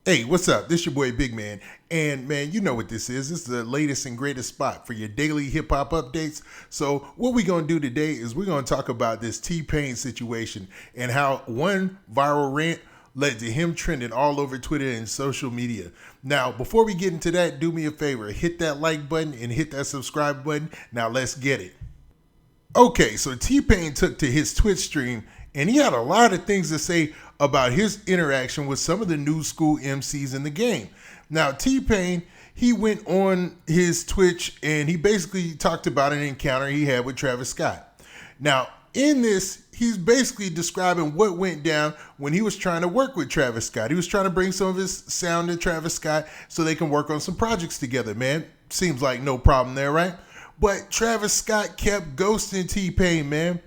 Hey, what's up? This your boy Big Man. And man, you know what this is. This is the latest and greatest spot for your daily hip hop updates. So, what we're going to do today is we're going to talk about this T-Pain situation and how one viral rant led to him trending all over Twitter and social media. Now, before we get into that, do me a favor, hit that like button and hit that subscribe button. Now, let's get it. Okay, so T-Pain took to his Twitch stream and he had a lot of things to say about his interaction with some of the new school MCs in the game. Now, T-Pain, he went on his Twitch and he basically talked about an encounter he had with Travis Scott. Now, in this, he's basically describing what went down when he was trying to work with Travis Scott. He was trying to bring some of his sound to Travis Scott so they can work on some projects together, man. Seems like no problem there, right? But Travis Scott kept ghosting T-Pain, man.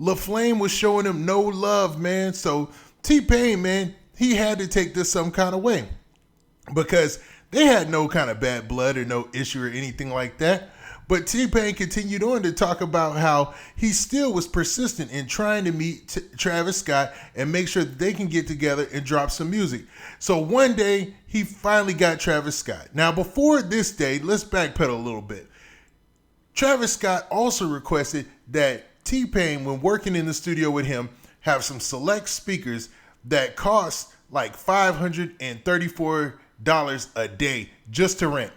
LaFlame was showing him no love, man. So T-Pain, man, he had to take this some kind of way because they had no kind of bad blood or no issue or anything like that. But T-Pain continued on to talk about how he still was persistent in trying to meet Travis Scott and make sure that they can get together and drop some music. So one day, he finally got Travis Scott. Now, before this day, let's backpedal a little bit. Travis Scott also requested that T-Pain, when working in the studio with him, have some select speakers that cost like $534 a day just to rent.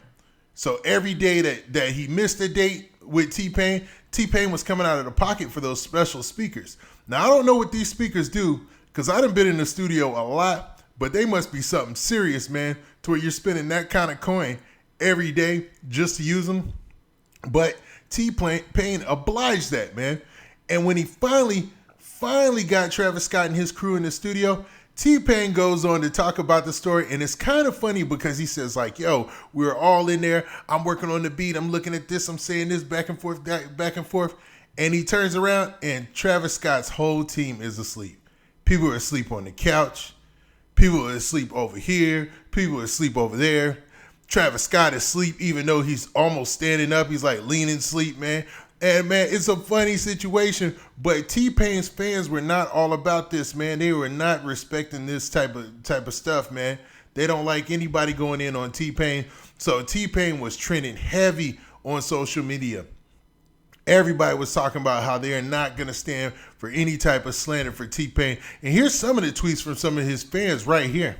So every day that he missed a date with T-Pain, T-Pain was coming out of the pocket for those special speakers. Now, I don't know what these speakers do because I done been in the studio a lot, but they must be something serious, man, to where you're spending that kind of coin every day just to use them. But T-Pain obliged that, man. And when he finally got Travis Scott and his crew in the studio, T-Pain goes on to talk about the story, and it's kind of funny because he says like, yo, we're all in there. I'm working on the beat. I'm looking at this. I'm saying this back and forth, back and forth. And he turns around, and Travis Scott's whole team is asleep. People are asleep on the couch. People are asleep over here. People are asleep over there. Travis Scott is asleep even though he's almost standing up. He's like leaning asleep, man. And man, it's a funny situation, but T-Pain's fans were not all about this, man. They were not respecting this type of stuff, man. They don't like anybody going in on T-Pain. So T-Pain was trending heavy on social media. Everybody was talking about how they are not going to stand for any type of slander for T-Pain. And here's some of the tweets from some of his fans right here.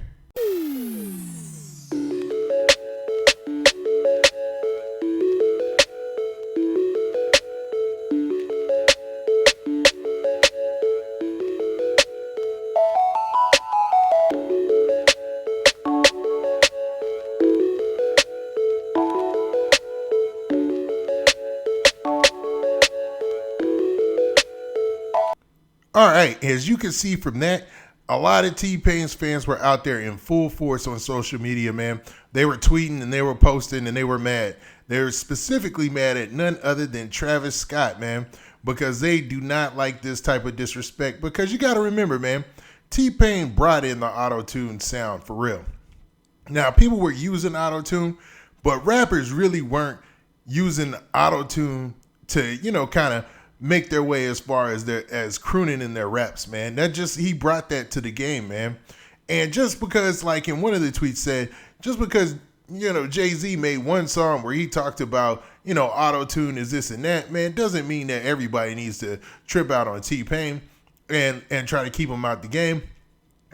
All right, as you can see from that, a lot of T-Pain's fans were out there in full force on social media, man. They were tweeting and they were posting and they were mad. They were specifically mad at none other than Travis Scott, man, because they do not like this type of disrespect. Because you got to remember, man, T-Pain brought in the auto-tune sound for real. Now, people were using auto-tune, but rappers really weren't using auto-tune to, kind of make their way as far as crooning in their raps, man. He brought that to the game, man. And just because, like in one of the tweets said, just because, Jay-Z made one song where he talked about, auto-tune is this and that, man, doesn't mean that everybody needs to trip out on T-Pain and try to keep him out the game,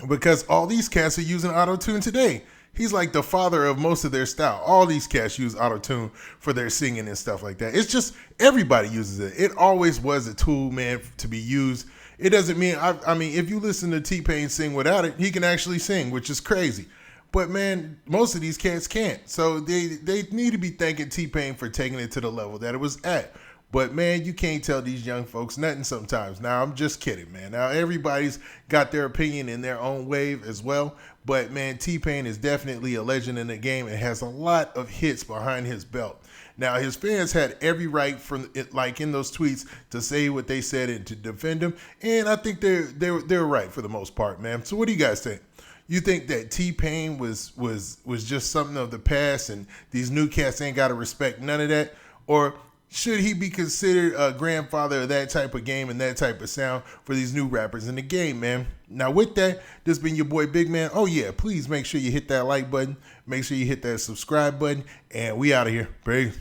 because all these cats are using auto-tune today. He's like the father of most of their style. All these cats use auto-tune for their singing and stuff like that. It's just everybody uses it. It always was a tool, man, to be used. It doesn't mean, I mean, if you listen to T-Pain sing without it, he can actually sing, which is crazy. But, man, most of these cats can't. So they need to be thanking T-Pain for taking it to the level that it was at. But, man, you can't tell these young folks nothing sometimes. Now, I'm just kidding, man. Now, everybody's got their opinion in their own wave as well. But, man, T-Pain is definitely a legend in the game and has a lot of hits behind his belt. Now, his fans had every right, from it, like in those tweets, to say what they said and to defend him. And I think they're right for the most part, man. So what do you guys think? You think that T-Pain was just something of the past and these new cats ain't got to respect none of that? Or Should he be considered a grandfather of that type of game and that type of sound for these new rappers in the game, man? Now, with that, this been your boy Big Man. Oh, yeah, please make sure you hit that like button. Make sure you hit that subscribe button. And we out of here. Peace.